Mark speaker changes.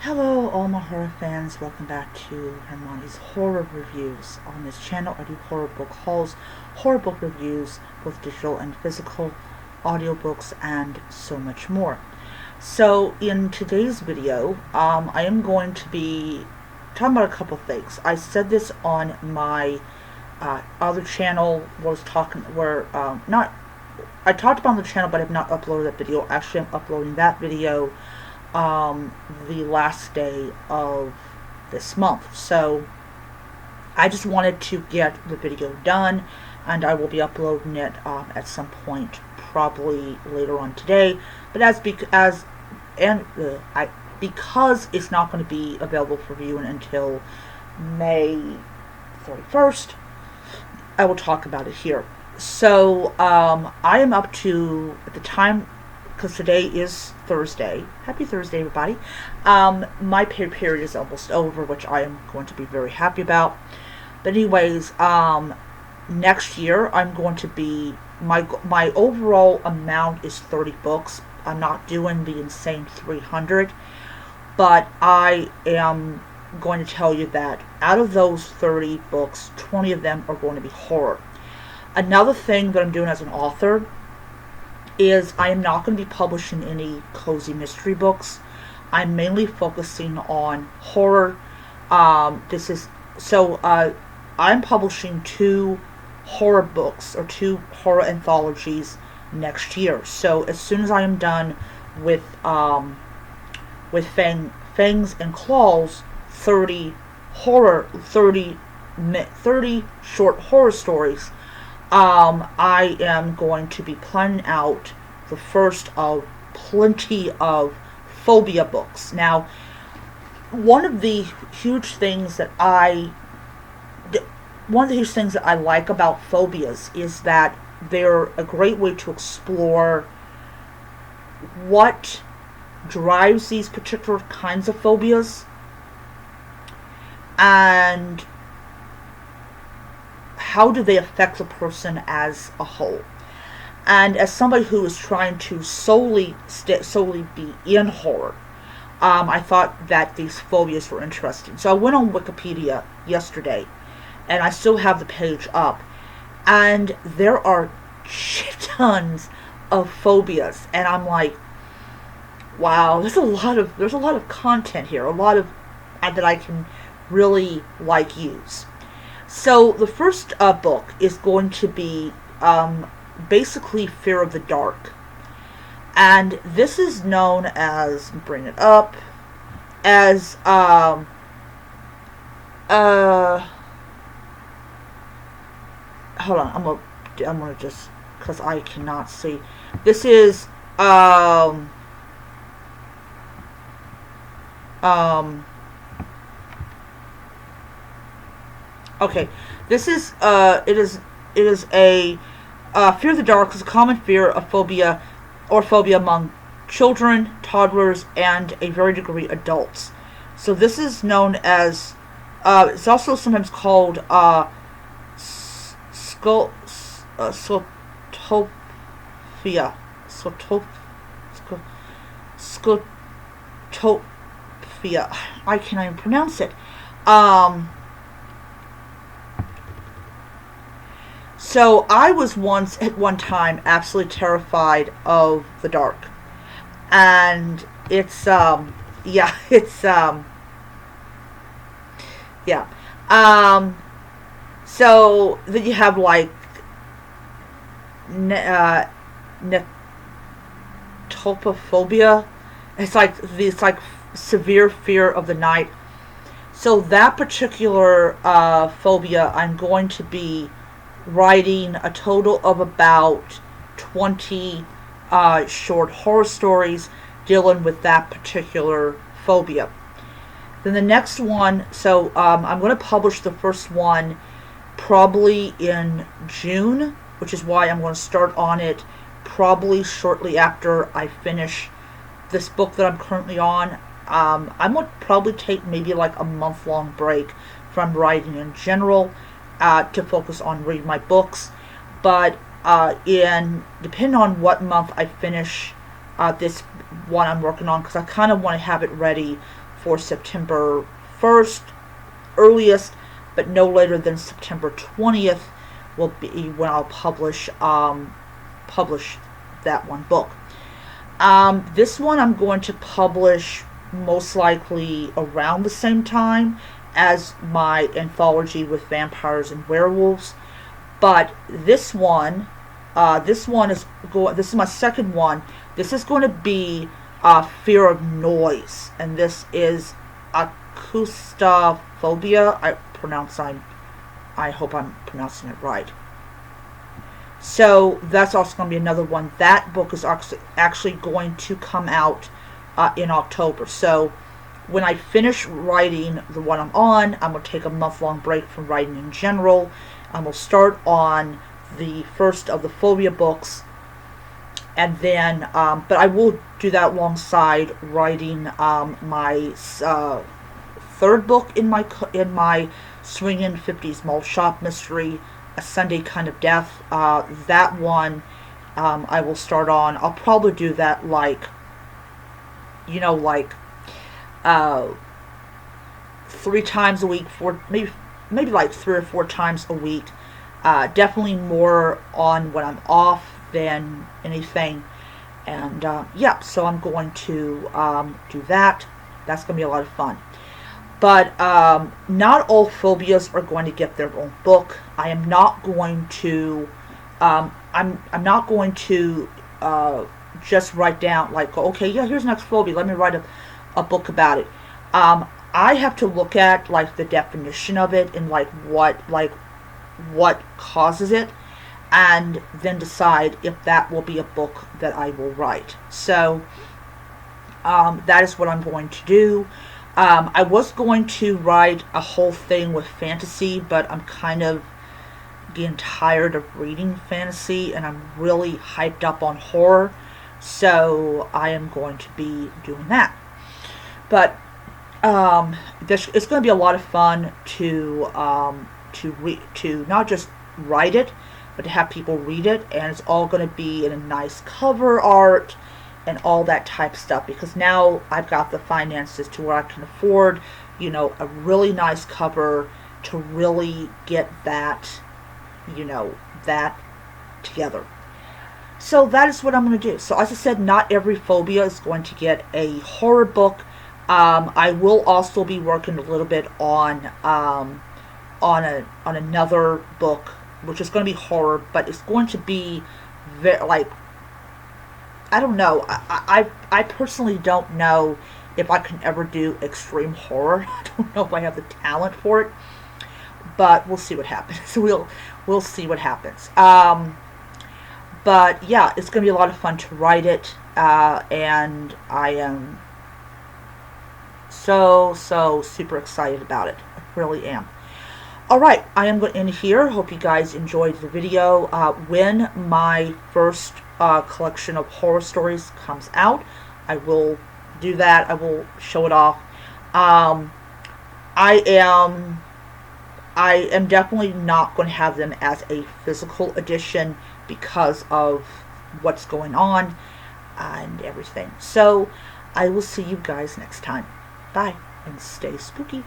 Speaker 1: Hello all my horror fans, welcome back to Hermione's Horror Reviews. On this channel I do horror book hauls, horror book reviews, both digital and physical, audiobooks, and so much more. So in today's video, I am going to be talking about a couple things. I said this on my other channel, I talked about on the channel but I have not uploaded that video. Actually, I'm uploading that video the last day of this month. So I just wanted to get the video done, and I will be uploading it at some point, probably later on today. But because it's not going to be available for viewing until May 31st, I will talk about it here. So I am up to, at the time, because today is Thursday. Happy Thursday, everybody. My pay period is almost over, which I am going to be very happy about. But anyways, next year I'm going to be, my overall amount is 30 books. I'm not doing the insane 300, but I am going to tell you that out of those 30 books, 20 of them are going to be horror. Another thing that I'm doing as an author is I am not going to be publishing any cozy mystery books. I'm mainly focusing on horror. I'm publishing 2 horror books, or 2 horror anthologies next year. So as soon as I am done with Fangs and Claws, 30 short horror stories, I am going to be planning out the first of plenty of phobia books. Now, one of the huge things that I like about phobias is that they're a great way to explore what drives these particular kinds of phobias, and how do they affect the person as a whole. And as somebody who is trying to solely be in horror, I thought that these phobias were interesting. So I went on Wikipedia yesterday, and I still have the page up, and there are shit tons of phobias, and I'm like, wow, there's a lot of content here, a lot of that I can really use. So the first book is going to be basically Fear of the Dark. And this is known as, bring it up, as hold on, I'm gonna just, because I cannot see. This is okay, this is, it is a, Fear of the Dark is a common fear of phobia among children, toddlers, and a very degree adults. So this is known as, it's also sometimes called, scotopia. Scotopia. I can't even pronounce it. So I was once, at one time, absolutely terrified of the dark. And it's, yeah. So then you have, like, netophobia. It's like severe fear of the night. So that particular phobia, I'm going to be writing a total of about 20 short horror stories dealing with that particular phobia. Then the next one, so I'm going to publish the first one probably in June, which is why I'm going to start on it probably shortly after I finish this book that I'm currently on. I'm going to probably take maybe like a month-long break from writing in general, to focus on reading my books. But depending on what month I finish this one I'm working on, because I kind of want to have it ready for September 1st, earliest, but no later than September 20th will be when I'll publish that one book. This one I'm going to publish most likely around the same time as my anthology with vampires and werewolves. But this one is this is my second one. This is going to be Fear of Noise, and this is acoustophobia. I hope I'm pronouncing it right. So that's also going to be another one. That book is actually going to come out in October. So when I finish writing the one I'm on, I'm going to take a month-long break from writing in general. I'm going to start on the first of the phobia books, and then, but I will do that alongside writing my third book in my Swingin' 50s Malt Shop mystery, A Sunday Kind of Death. That one I will start on. I'll probably do that like 3 times a week, maybe like 3 or 4 times a week. Definitely more on when I'm off than anything. And yeah, so I'm going to do that. That's going to be a lot of fun. But not all phobias are going to get their own book. I am not going to I'm not going to just write down like, okay, yeah, here's the next phobia, let me write a book about it. I have to look at like the definition of it and like what causes it, and then decide if that will be a book that I will write. So that is what I'm going to do. I was going to write a whole thing with fantasy, but I'm kind of getting tired of reading fantasy, and I'm really hyped up on horror, so I am going to be doing that. But it's going to be a lot of fun to not just write it, but to have people read it, and it's all going to be in a nice cover art and all that type of stuff, because now I've got the finances to where I can afford, a really nice cover to really get that, that together. So that is what I'm going to do. So as I said, not every phobia is going to get a horror book. I will also be working a little bit on another book, which is going to be horror, but it's going to be I don't know. I personally don't know if I can ever do extreme horror. I don't know if I have the talent for it, but we'll see what happens. We'll see what happens. But yeah, it's going to be a lot of fun to write it, and I am so super excited about it. I really am. Alright, I am going to end here. Hope you guys enjoyed the video. When my first collection of horror stories comes out, I will do that. I will show it off. I am definitely not going to have them as a physical edition because of what's going on and everything. So I will see you guys next time. Bye, and stay spooky.